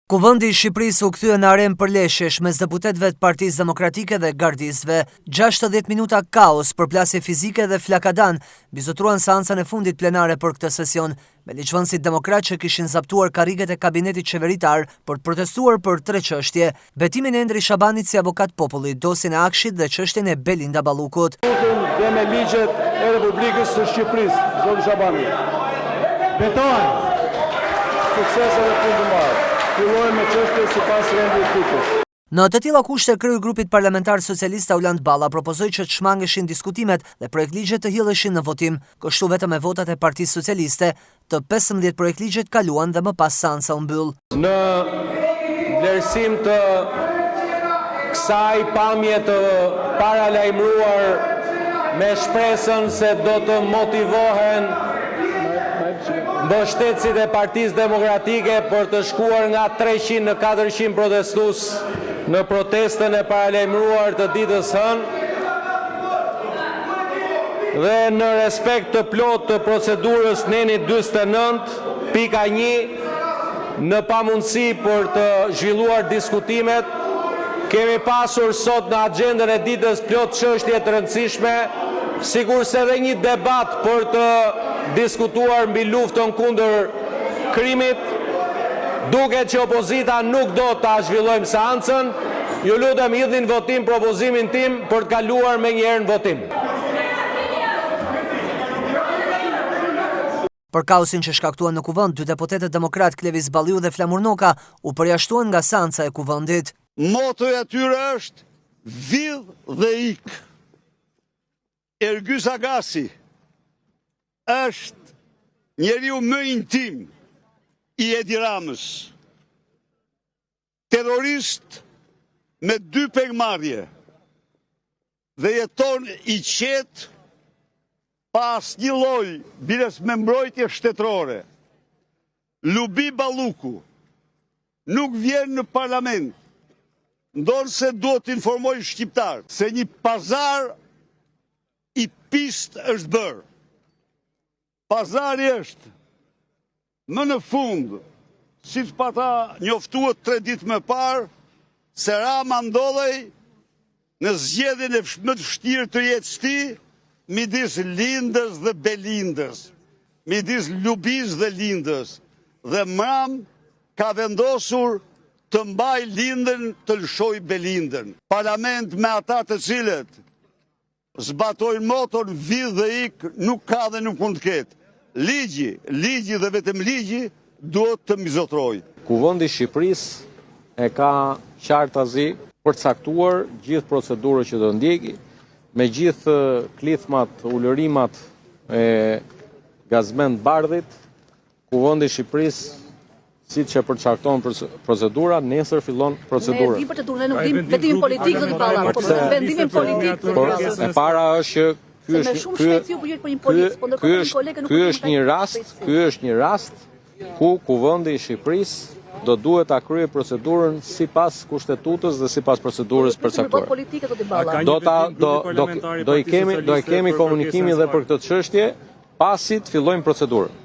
Kuvendi i Shqipërisë u kthye në arenë përleshjesh mes deputetëve të Partisë Demokratike dhe Gardisëve. 60 minuta kaos, përplasje fizike dhe flakadan bizotruan seancën e fundit plenare për këtë sesion, me ligjvënësit demokratë që kishin zaptuar karriget e kabinetit qeveritar për të protestuar për 3 çështje: betimin e Endri Shabanit si avokat popullit, dosjen e Akshit dhe çështjen e Belinda Ballukut. Dhe me ligjet e Republikës së Shqipërisë, zoti Shabani. Betohen. Suksese dhe punë të mbarë. Fillojmë me çështje sipas rendit fikës. Në të tilla kushte, kryeji i grupit parlamentar socialist Auland Balla propozoi që të shmangeshin diskutimet dhe projekt ligje të hidheshin në votim. Kështu vetëm me votat e Partisë Socialiste, të 15 projekt ligjet kaluan dhe më pas seanca u mbyll. Në vlerësim të kësaj pamje të paralajmëruar me shpresën se do të motivohen mbështetësit e Partisë Demokratike për të shkuar nga 300 në 400 protestues në protestën e paralajmëruar të ditës hënë, dhe në respekt të plot të procedurës neni 49, pika 1, në pamundësi për të zhvilluar diskutimet, kemi pasur sot në agjendën e ditës plot çështje të rëndësishme, sikurse edhe një debat për të diskutuar mbi luftën kundër krimit. Duket që opozita nuk do ta zhvillojmë seancën. Ju lutem hidhni në votim propozimin tim për të kaluar menjëherë në votim. Për kaosin që shkaktuan në kuvend, 2 deputetët demokrat Klevis Balliu dhe Flamur Noka u përjashtuan nga seanca e kuvendit. Motoja e tyre është vidh dhe ik. Ergys Agasi është njeriu më intim i Edi Ramës. Terrorist me 2 pengmarrje dhe jeton i qetë pas një lloj bires me mbrojtje shtetërore. Lubi Balluku nuk vjen në parlament, ndonse duhet të informoj shqiptar se një pazar i pist është bërë. Pazari është më në fund, siç pata njoftuat 3 ditë më parë, se Rama ndodhej në zgjedhjen e më të vështirë të jetës tij, midis Lindës dhe Belindës, midis Lubis dhe Lindës, dhe Mram ka vendosur të mbaj Lindën, të lëshoj Belindën. Parlament me ata të cilët zbatojnë motor, vidh dhe ik, nuk ka dhe nuk mund të ketë. Ligji dhe vetëm ligji duhet të mizotrojë. Kuvendi i Shqipërisë e ka qartazi përcaktuar gjithë procedurën që do ndjeki, me gjithë klithmat, ulërimat e Gazmend Bardhit. Kuvendi i Shqipërisë, siç e përcakton procedura, nesër fillon procedura. Ne procedurën nuk dim vetimin politik zoti Balla, po vendimin politik zoti Balla. E para është që ky është një rast ku Kuvendi i Shqipërisë do duhet ta kryejë procedurën sipas kushtetutës dhe sipas procedurës përcaktuar. Do i kemi komunikimin dhe për këtë çështje pasi të fillojmë procedurën.